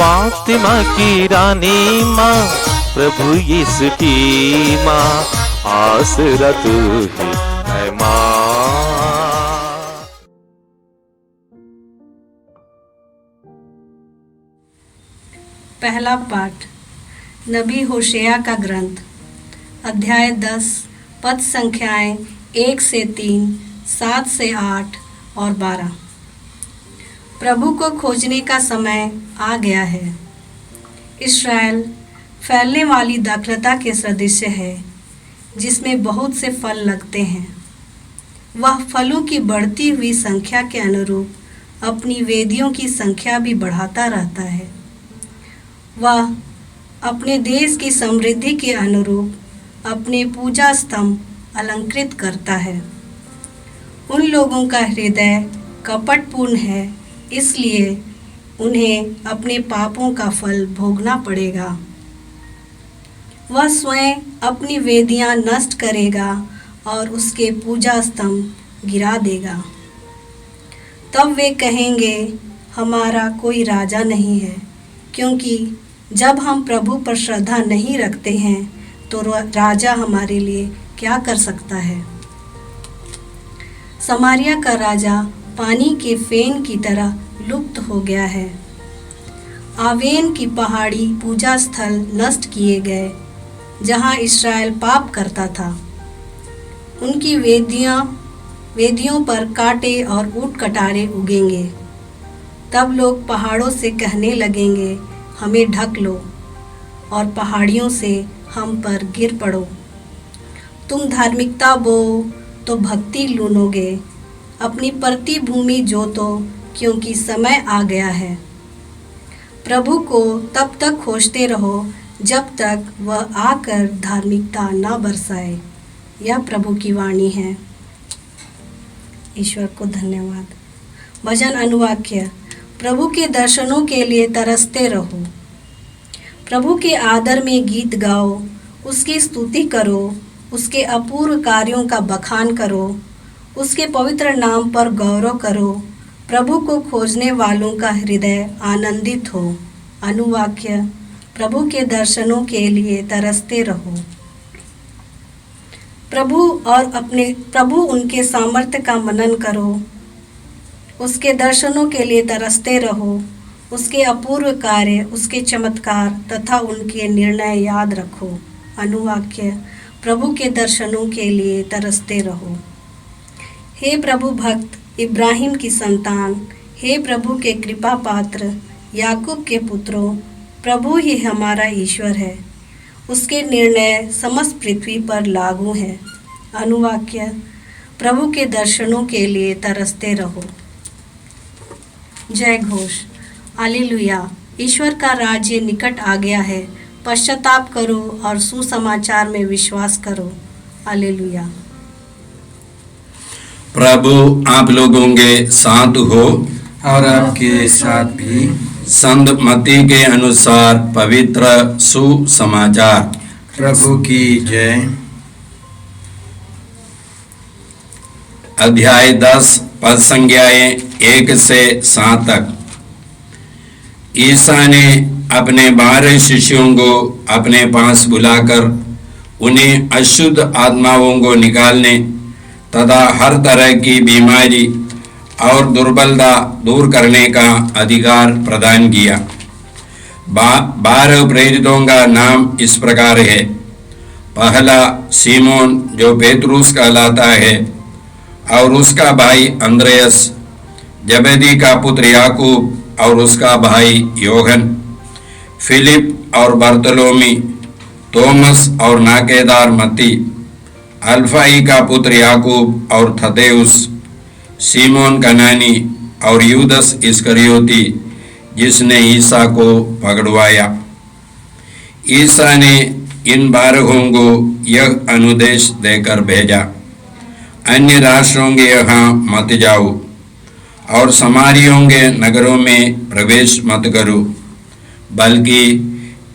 फातिमा की रानी माँ, प्रभु यीशु की माँ, आसरा तू ही है माँ। पहला पाठ नबी होशेया का ग्रंथ, अध्याय 10, पद संख्याएं 1 से 3, 7 से 8 और 12। प्रभु को खोजने का समय आ गया है। इस्राएल फैलने वाली दाखलता के सदृश है, जिसमें बहुत से फल लगते हैं। वह फलों की बढ़ती हुई संख्या के अनुरूप अपनी वेदियों की संख्या भी बढ़ाता रहता है। वह अपने देश की समृद्धि के अनुरूप अपने पूजा स्तंभ अलंकृत करता है। उन लोगों का हृदय कपटपूर्ण है, इसलिए उन्हें अपने पापों का फल भोगना पड़ेगा। वह स्वयं अपनी वेदियां नष्ट करेगा और उसके पूजा स्तंभ गिरा देगा। तब वे कहेंगे, हमारा कोई राजा नहीं है, क्योंकि जब हम प्रभु पर श्रद्धा नहीं रखते हैं तो राजा हमारे लिए क्या कर सकता है। समारिया का राजा पानी के फेन की तरह लुप्त हो गया है। आवेन की पहाड़ी पूजा स्थल नष्ट किए गए, जहां इस्राएल पाप करता था। उनकी वेदियों पर कांटे और ऊंट कटारे उगेंगे। तब लोग पहाड़ों से कहने लगेंगे, हमें ढक लो, और पहाड़ियों से हम पर गिर पड़ो। तुम धार्मिकता बोओ तो भक्ति लूनोगे, अपनी परती भूमि जोतो, क्योंकि समय आ गया है। प्रभु को तब तक खोजते रहो जब तक वह आकर धार्मिकता न बरसाए। यह प्रभु की वाणी है। ईश्वर को धन्यवाद। भजन अनुवाक्य। प्रभु के दर्शनों के लिए तरसते रहो। प्रभु के आदर में गीत गाओ, उसकी स्तुति करो, उसके अपूर्व कार्यों का बखान करो, उसके पवित्र नाम पर गौरव करो। प्रभु को खोजने वालों का हृदय आनंदित हो। अनुवाक्य। प्रभु के दर्शनों के लिए तरसते रहो। प्रभु उनके सामर्थ्य का मनन करो, उसके दर्शनों के लिए तरसते रहो, उसके अपूर्व कार्य, उसके चमत्कार तथा उनके निर्णय याद रखो। अनुवाक्य। प्रभु के दर्शनों के लिए तरसते रहो। हे प्रभु भक्त इब्राहिम की संतान, हे प्रभु के कृपा पात्र याकूब के पुत्रों, प्रभु ही हमारा ईश्वर है। उसके निर्णय समस्त पृथ्वी पर लागू हैं। अनुवाक्य। प्रभु के दर्शनों के लिए तरसते रहो। जय घोष। हालेलुया। ईश्वर का राज्य निकट आ गया है। पश्चाताप करो और सुसमाचार में विश्वास करो। हालेलुया। प्रभु आप लोगों के साथ हो और आपके साथ भी। संत मत्ती के अनुसार पवित्र सुसमाचार। प्रभु की जय। अध्याय 10 पद संज्ञाएं 1 से 7 तक। ईसा ने अपने 12 शिष्यों को अपने पास बुलाकर उन्हें अशुद्ध आत्माओं को निकालने तथा हर तरह की बीमारी और दुर्बलता दूर करने का अधिकार प्रदान किया। 12 प्रेरितों का नाम इस प्रकार है। पहला सीमोन जो पेतरुस कहलाता है, और उसका भाई अंद्रयास, जबेदी का पुत्र याकूब और उसका भाई योहन, फिलिप और बर्तलोमी, तोमस और नाकेदार मत्ती, अल्फाई का पुत्र याकूब और थदेउस, सीमोन कनानी और यूदस इस्करियोती जिसने ईसा को पकड़वाया। ईसा ने इन 12 को यह अनुदेश देकर भेजा, अन्य राष्ट्रों के यहाँ मत जाओ और समारियों के नगरों में प्रवेश मत करो, बल्कि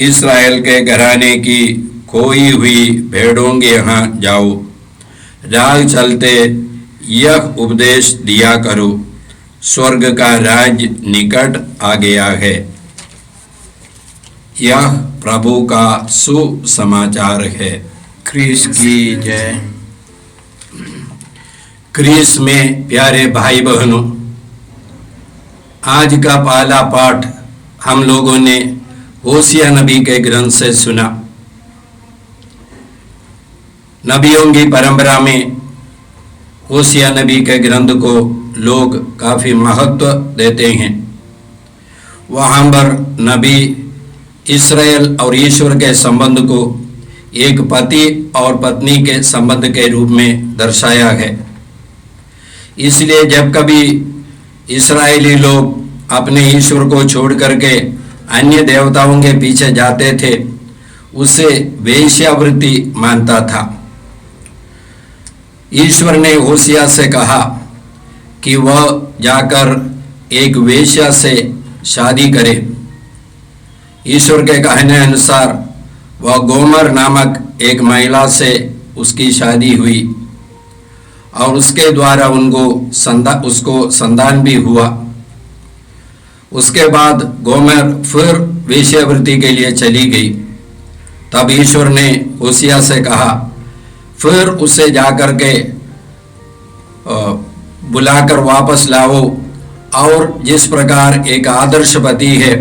इस्राएल के घराने की खोई हुई भेड़ों के यहाँ जाओ। राह चलते यह उपदेश दिया करो, स्वर्ग का राज निकट आ गया है। यह प्रभु का सुसमाचार है। क्रिस की जय। क्रिस में प्यारे भाई बहनों, आज का पहला पाठ हम लोगों ने होशिया नबी के ग्रंथ से सुना। नबियों की परंपरा में होशिया नबी के ग्रंथ को लोग काफ़ी महत्व देते हैं। वहाँ पर नबी इस्राएल और ईश्वर के संबंध को एक पति और पत्नी के संबंध के रूप में दर्शाया है। इसलिए जब कभी इस्राएली लोग अपने ईश्वर को छोड़ करके अन्य देवताओं के पीछे जाते थे, उसे वेश्यावृत्ति मानता था। ईश्वर ने होशिया से कहा कि वह जाकर एक वेश्या से शादी करे। ईश्वर के कहने अनुसार वह गोमर नामक एक महिला से उसकी शादी हुई और उसके द्वारा उसको संतान भी हुआ। उसके बाद गोमर फिर वेश्यावृत्ति के लिए चली गई। तब ईश्वर ने होशिया से कहा, फिर उसे जाकर के बुलाकर वापस लाओ और जिस प्रकार एक आदर्श पति है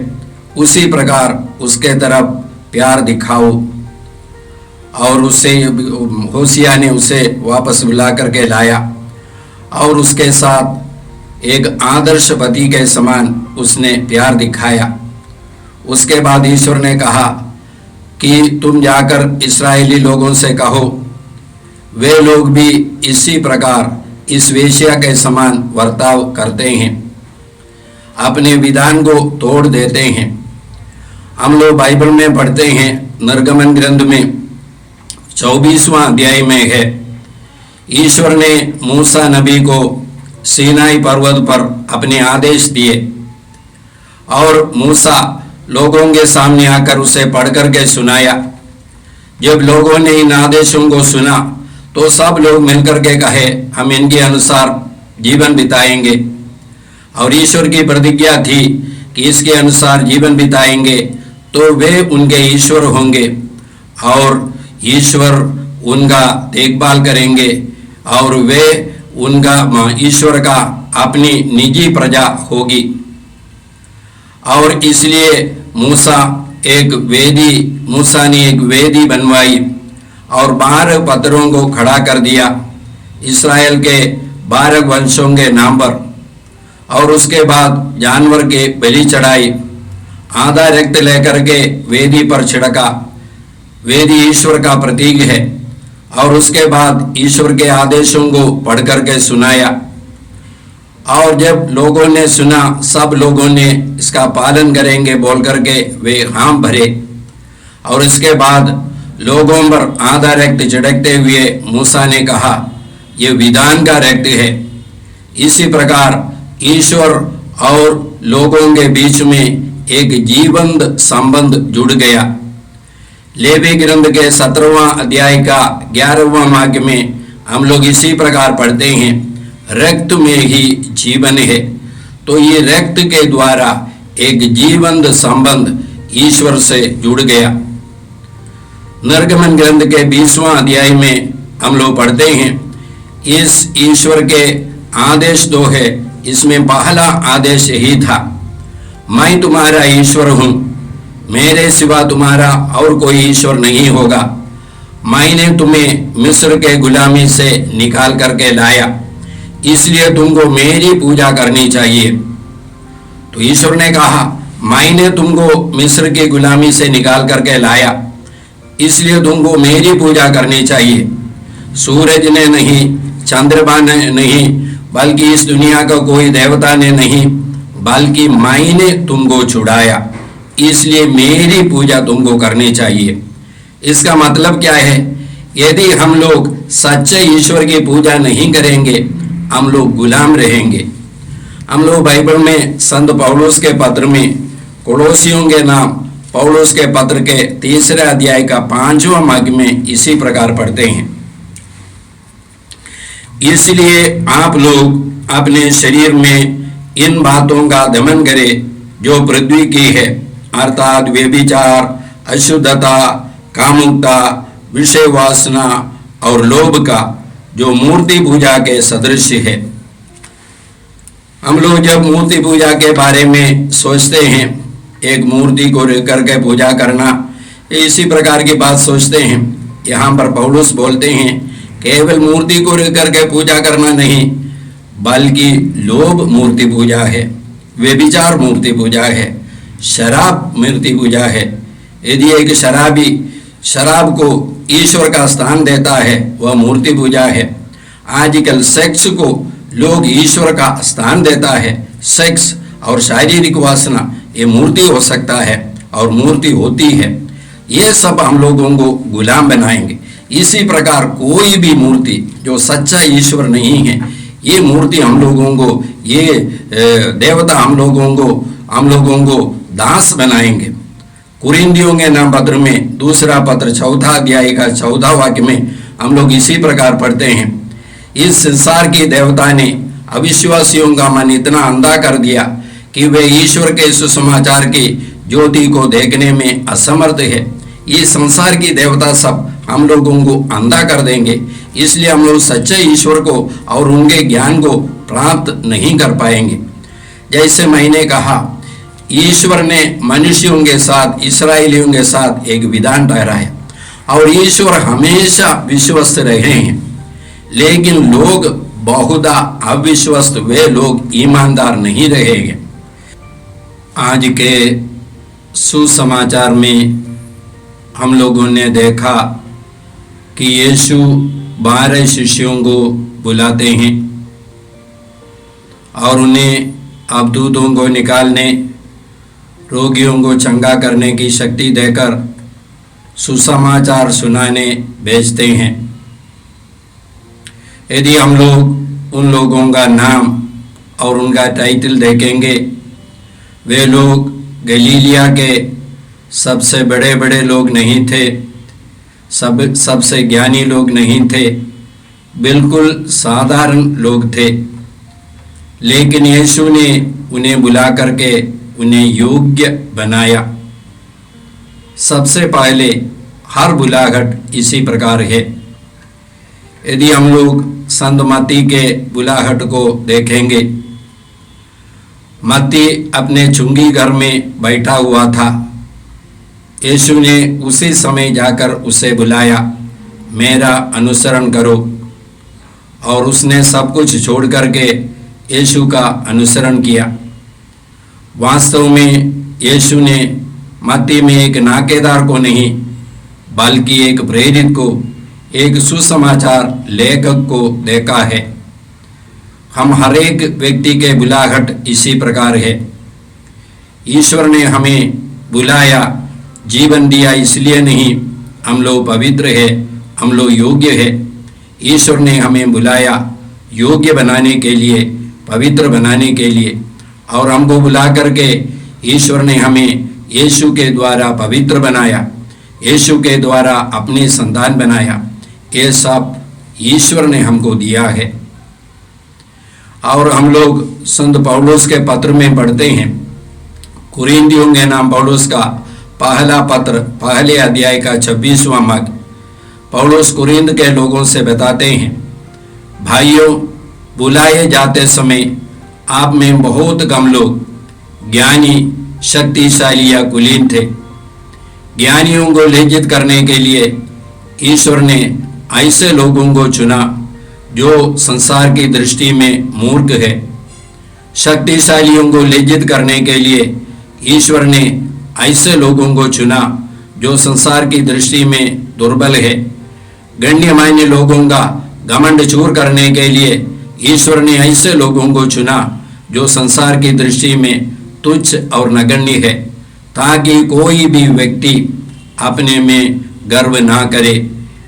उसी प्रकार उसके तरफ प्यार दिखाओ। और उसे होशिया ने उसे वापस बुला करके लाया और उसके साथ एक आदर्श पति के समान उसने प्यार दिखाया। उसके बाद ईश्वर ने कहा कि तुम जाकर इस्राएली लोगों से कहो, वे लोग भी इसी प्रकार इस वेश्या के समान वर्ताव करते हैं, अपने विधान को तोड़ देते हैं। हम लोग बाइबल में पढ़ते हैं, निर्गमन ग्रंथ में 24वां अध्याय में है, ईश्वर ने मूसा नबी को सीनाई पर्वत पर अपने आदेश दिए और मूसा लोगों के सामने आकर उसे पढ़ करके सुनाया। जब लोगों ने इन आदेशों को सुना तो सब लोग मिलकर के कहे, हम इनके अनुसार जीवन बिताएंगे। और ईश्वर की प्रतिज्ञा थी कि इसके अनुसार जीवन बिताएंगे तो वे उनके ईश्वर होंगे और ईश्वर उनका देखभाल करेंगे और वे उनका ईश्वर का अपनी निजी प्रजा होगी। और इसलिए मूसा ने एक वेदी बनवाई और 12 पत्थरों को खड़ा कर दिया इस्राएल के 12 वंशों के नाम पर। और उसके बाद जानवर के बलि चढ़ाई, आधा रक्त लेकर के वेदी पर छिड़का। वेदी ईश्वर का प्रतीक है। और उसके बाद ईश्वर के आदेशों को पढ़ करके सुनाया। और जब लोगों ने सुना, सब लोगों ने इसका पालन करेंगे बोल करके वे हाँ भरे। और इसके बाद लोगों पर आधा रक्त छिड़कते हुए मूसा ने कहा, यह विधान का रक्त है। इसी प्रकार ईश्वर और लोगों के बीच में एक जीवंत संबंध जुड़ गया। लेवी ग्रंथ के 17वां अध्याय का 11वां वाक्य में हम लोग इसी प्रकार पढ़ते हैं, रक्त में ही जीवन है। तो ये रक्त के द्वारा एक जीवंत संबंध ईश्वर से जुड़ गया। निर्गमन ग्रंथ के 20वां अध्याय में हम लोग पढ़ते हैं, इस ईश्वर के आदेश 2 है। इसमें पहला आदेश यही था, मैं तुम्हारा ईश्वर हूँ, मेरे सिवा तुम्हारा और कोई ईश्वर नहीं होगा। मैंने तुम्हें मिस्र के गुलामी से निकाल करके लाया, इसलिए तुमको मेरी पूजा करनी चाहिए। तो ईश्वर ने कहा, मैंने तुमको मिस्र की गुलामी से निकाल करके लाया, इसलिए तुमको मेरी पूजा करनी चाहिए। सूरज ने नहीं, चंद्रमा ने नहीं, बल्कि इस दुनिया का कोई देवता ने नहीं, बल्कि मैंने तुमको छुड़ाया, इसलिए मेरी पूजा तुमको करनी चाहिए। इसका मतलब क्या है? यदि हम लोग सच्चे ईश्वर की पूजा नहीं करेंगे, हम लोग गुलाम रहेंगे। हम लोग बाइबल में संत पौलुस के पत्र में कोलोसियों के नाम पौलुस के पत्र के 3 अध्याय का 5वां वाक्य में इसी प्रकार पढ़ते हैं, इसलिए आप लोग अपने शरीर में इन बातों का दमन करें जो पृथ्वी की है अर्थात व्यभिचार, अशुद्धता, कामुकता, विषय वासना और लोभ का, जो मूर्ति पूजा के सदृश है। हम लोग जब मूर्ति पूजा के बारे में सोचते हैं, एक मूर्ति को करके पूजा करना, इसी प्रकार की बात सोचते हैं। यहाँ पर पौलुस बोलते हैं केवल मूर्ति को करके पूजा करना नहीं, बल्कि लोभ मूर्ति पूजा है, व्यभिचार मूर्ति पूजा है, शराब मूर्ति पूजा है। यदि एक शराबी शराब को ईश्वर का स्थान देता है, वह मूर्ति पूजा है। आजकल सेक्स को लोग ईश्वर का स्थान देता है। सेक्स और शारीरिक वासना ये मूर्ति हो सकता है और मूर्ति होती है। ये सब हम लोगों को गुलाम बनाएंगे। इसी प्रकार कोई भी मूर्ति जो सच्चा ईश्वर नहीं है, ये मूर्ति हम लोगों को, ये देवता हम लोगों को दास बनाएंगे। कुरिन्थियों के नाम पत्र में दूसरा पत्र 4 अध्याय का 14 वाक्य में हम लोग इसी प्रकार पढ़ते हैं, इस संसार की देवता ने अविश्वासियों का मन इतना अंधा कर दिया कि वे ईश्वर के सुसमाचार की ज्योति को देखने में असमर्थ है। ये संसार की देवता सब हम लोगों को अंधा कर देंगे, इसलिए हम लोग सच्चे ईश्वर को और उनके ज्ञान को प्राप्त नहीं कर पाएंगे। जैसे मैंने कहा, ईश्वर ने मनुष्यों के साथ, इस्राएलियों के साथ एक विधान ठहराया और ईश्वर हमेशा विश्वस्त रहे हैं, लेकिन लोग बहुधा अविश्वस्त, वे लोग ईमानदार नहीं रहेंगे। आज के सुसमाचार में हम लोगों ने देखा कि यीशु 12 शिष्यों को बुलाते हैं और उन्हें अबदूतों को निकालने, रोगियों को चंगा करने की शक्ति देकर सुसमाचार सुनाने भेजते हैं। यदि हम लोग उन लोगों का नाम और उनका टाइटल देखेंगे, वे लोग गलीलिया के सबसे बड़े बड़े लोग नहीं थे, सबसे ज्ञानी लोग नहीं थे, बिल्कुल साधारण लोग थे। लेकिन यीशु ने उन्हें बुला करके उन्हें योग्य बनाया। सबसे पहले हर बुलाहट इसी प्रकार है। यदि हम लोग संत मत्ती के बुलाहट को देखेंगे, मत्ती अपने चुंगी घर में बैठा हुआ था। यीशु ने उसी समय जाकर उसे बुलाया, मेरा अनुसरण करो, और उसने सब कुछ छोड़ करके यीशु का अनुसरण किया। वास्तव में यीशु ने मत्ती में एक नाकेदार को नहीं, बल्कि एक प्रेरित को, एक सुसमाचार लेखक को देखा है। हम हर एक व्यक्ति के बुलाहट इसी प्रकार है। ईश्वर ने हमें बुलाया, जीवन दिया, इसलिए नहीं हम लोग पवित्र है, हम लोग योग्य है। ईश्वर ने हमें बुलाया योग्य बनाने के लिए, पवित्र बनाने के लिए, और हमको बुला करके ईश्वर ने हमें यीशु के द्वारा पवित्र बनाया, यीशु के द्वारा अपनी संतान बनाया। ये सब ईश्वर ने हमको दिया है। और हम लोग संत पौलुस के पत्र में पढ़ते हैं, कुरिन्थियों के नाम पौलुस का पहला पत्र, पहले अध्याय का 26वां वाक्य, पौलुस कुरिन्थ के लोगों से बताते हैं, भाइयों, बुलाए जाते समय आप में बहुत कम लोग ज्ञानी, शक्तिशाली या कुलीन थे। ज्ञानियों को लज्जित करने के लिए ईश्वर ने ऐसे लोगों को चुना जो संसार की दृष्टि में मूर्ख है। शक्तिशालियों को लज्जित करने के लिए ईश्वर ने ऐसे लोगों को चुना जो संसार की दृष्टि में दुर्बल है। गण्यमान्य लोगों का घमंड चूर करने के लिए ईश्वर ने ऐसे लोगों को चुना जो संसार की दृष्टि में तुच्छ और नगण्य है, ताकि कोई भी व्यक्ति अपने में गर्व ना करे।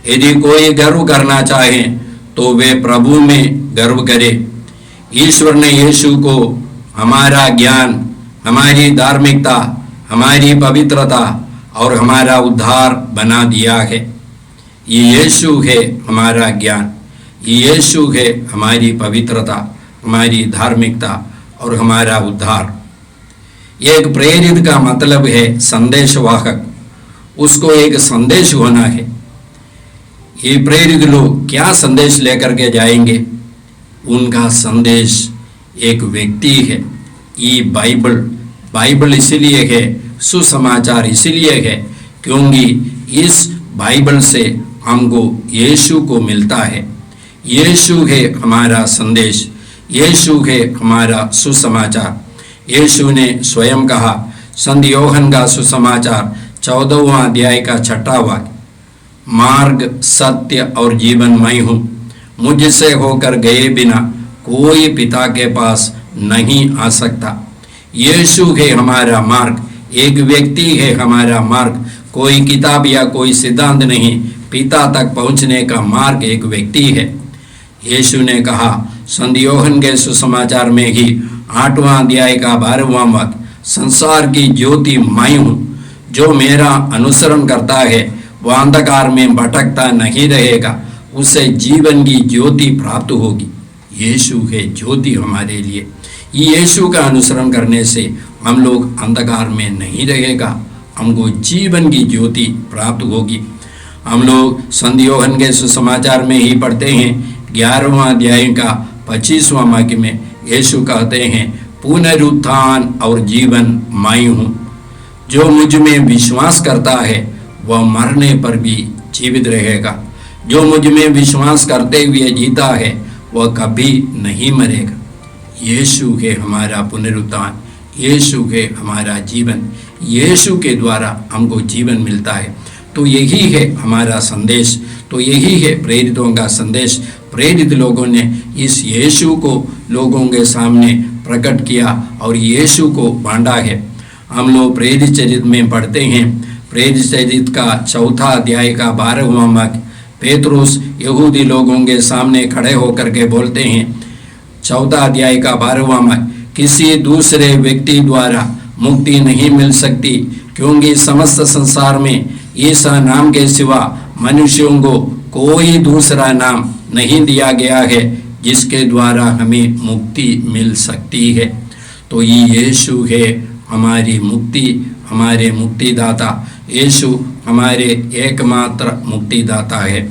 यदि कोई गर्व करना चाहे तो वे प्रभु में गर्व करे। ईश्वर ने यीशु को हमारा ज्ञान, हमारी धार्मिकता, हमारी पवित्रता और हमारा उद्धार बना दिया है। ये यीशु है हमारा ज्ञान, ये यीशु है हमारी पवित्रता, हमारी धार्मिकता और हमारा उद्धार। एक प्रेरित का मतलब है संदेशवाहक, उसको एक संदेश होना है। ये प्रेरित लोग क्या संदेश लेकर के जाएंगे? उनका संदेश एक व्यक्ति है। ये बाइबल इसलिए है, सुसमाचार इसलिए है क्योंकि इस बाइबल से हमको यीशु को मिलता है। यीशु है हमारा संदेश, यीशु है हमारा सुसमाचार। यीशु ने स्वयं कहा, संत योहन का सुसमाचार 14वां अध्याय का 6वां वाक्य, मार्ग सत्य और जीवन मैं हूँ, मुझसे होकर गए बिना कोई पिता के पास नहीं आ सकता। यीशु है हमारा मार्ग, एक व्यक्ति है हमारा मार्ग, कोई किताब या कोई सिद्धांत नहीं। पिता तक पहुंचने का मार्ग एक व्यक्ति है। यीशु ने कहा संत योहन के सुसमाचार में ही 8वां अध्याय का 12वां वाक्य, संसार की ज्योति मैं हूँ, जो मेरा अनुसरण करता है वह अंधकार में भटकता नहीं रहेगा, उसे जीवन की ज्योति प्राप्त होगी। यीशु है ज्योति हमारे लिए। यीशु का अनुसरण करने से हम लोग अंधकार में नहीं रहेगा, हमको जीवन की ज्योति प्राप्त होगी। हम लोग संत योहन के सुसमाचार में ही पढ़ते हैं 11वां अध्याय का 25वां वाक्य में यीशु कहते हैं, पुनरुत्थान और जीवन मैं हूँ, जो मुझ में विश्वास करता है वह मरने पर भी जीवित रहेगा, जो मुझ में विश्वास करते हुए जीता है वह कभी नहीं मरेगा। यीशु है हमारा पुनरुत्थान, यीशु है हमारा जीवन, यीशु के द्वारा हमको जीवन मिलता है। तो यही है हमारा संदेश, तो यही है प्रेरितों का संदेश। प्रेरित लोगों ने इस यीशु को लोगों के सामने प्रकट किया और यीशु को बांटा है। हम लोग प्रेरित चरित्र में पढ़ते हैं, प्रेरित चरित्र का 4 अध्याय का 12वां वाक्य, पेतरुस यहूदी लोगों के सामने खड़े होकर के बोलते हैं, 14 अध्याय का 12वां वाक्य, किसी दूसरे व्यक्ति द्वारा मुक्ति नहीं मिल सकती, क्योंकि समस्त संसार में ईसा नाम के सिवा मनुष्यों को कोई दूसरा नाम नहीं दिया गया है जिसके द्वारा हमें मुक्ति मिल सकती है। तो ये यीशु है हमारी मुक्ति, हमारे मुक्तिदाता। यीशु हमारे एकमात्र मुक्तिदाता है।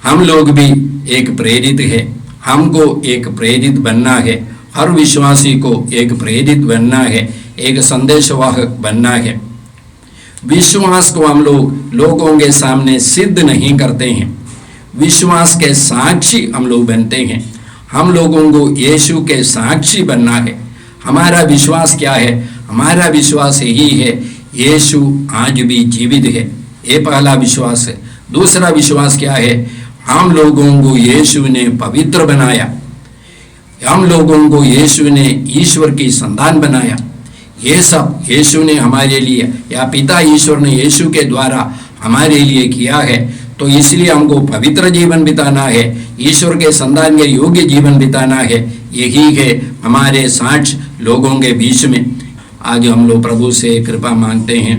हम लोग भी एक प्रेरित है, हमको एक प्रेरित बनना है। हर विश्वासी को एक प्रेरित बनना है, एक संदेशवाहक बनना है। विश्वास को हम लोग लोगों के सामने सिद्ध नहीं करते हैं, विश्वास के साक्षी हम लोग बनते हैं। हम लोगों को यीशु के साक्षी बनना है। हमारा विश्वास क्या है? हमारा विश्वास यही है, यीशु आज भी जीवित है, ये पहला विश्वास है। दूसरा विश्वास क्या है? हम लोगों को यीशु ने पवित्र बनाया, हम लोगों को यीशु ने ईश्वर की संतान बनाया। ये सब यीशु ने हमारे लिए, या पिता ईश्वर ने यीशु के द्वारा हमारे लिए किया है। तो इसलिए हमको पवित्र जीवन बिताना है, ईश्वर के संतान के योग्य जीवन बिताना है। यही है हमारे साक्ष्य लोगों के बीच में। आज हम लोग प्रभु से कृपा मांगते हैं।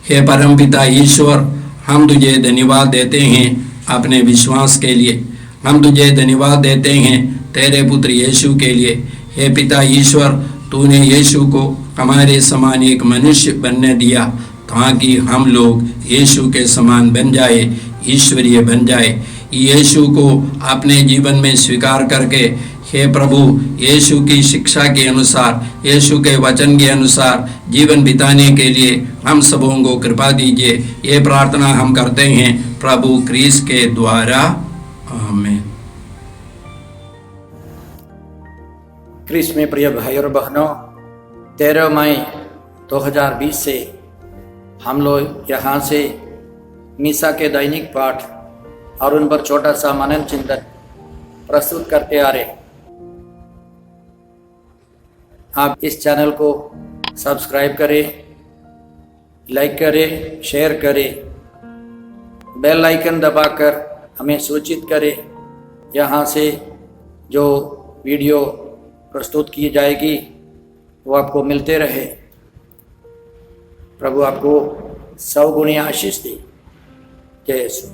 हे परम पिता ईश्वर, हम तुझे धन्यवाद देते हैं अपने विश्वास के लिए, हम तुझे धन्यवाद देते हैं तेरे पुत्र यीशु के लिए। हे पिता ईश्वर, तूने यीशु को हमारे समान एक मनुष्य बनने दिया ताकि हम लोग यीशु के समान बन जाए, ईश्वरीय बन जाए। यीशु को अपने जीवन में स्वीकार करके, हे प्रभु, यीशु की शिक्षा के अनुसार, यीशु के वचन के अनुसार जीवन बिताने के लिए हम सबों को कृपा दीजिए। ये प्रार्थना हम करते हैं प्रभु क्रिस्त के द्वारा, आमीन। क्रिस्त में प्रिय भाई और बहनों, 13 मई 2020 से हम लोग यहाँ से मीसा के दैनिक पाठ और उन पर छोटा सा मनन चिंतन प्रस्तुत करते आ रहे। आप इस चैनल को सब्सक्राइब करें, लाइक करें, शेयर करें, बेल आइकन दबाकर हमें सूचित करें। यहाँ से जो वीडियो प्रस्तुत की जाएगी वो आपको मिलते रहे। प्रभु आपको 100 गुनी आशीष दे। जय यीशु।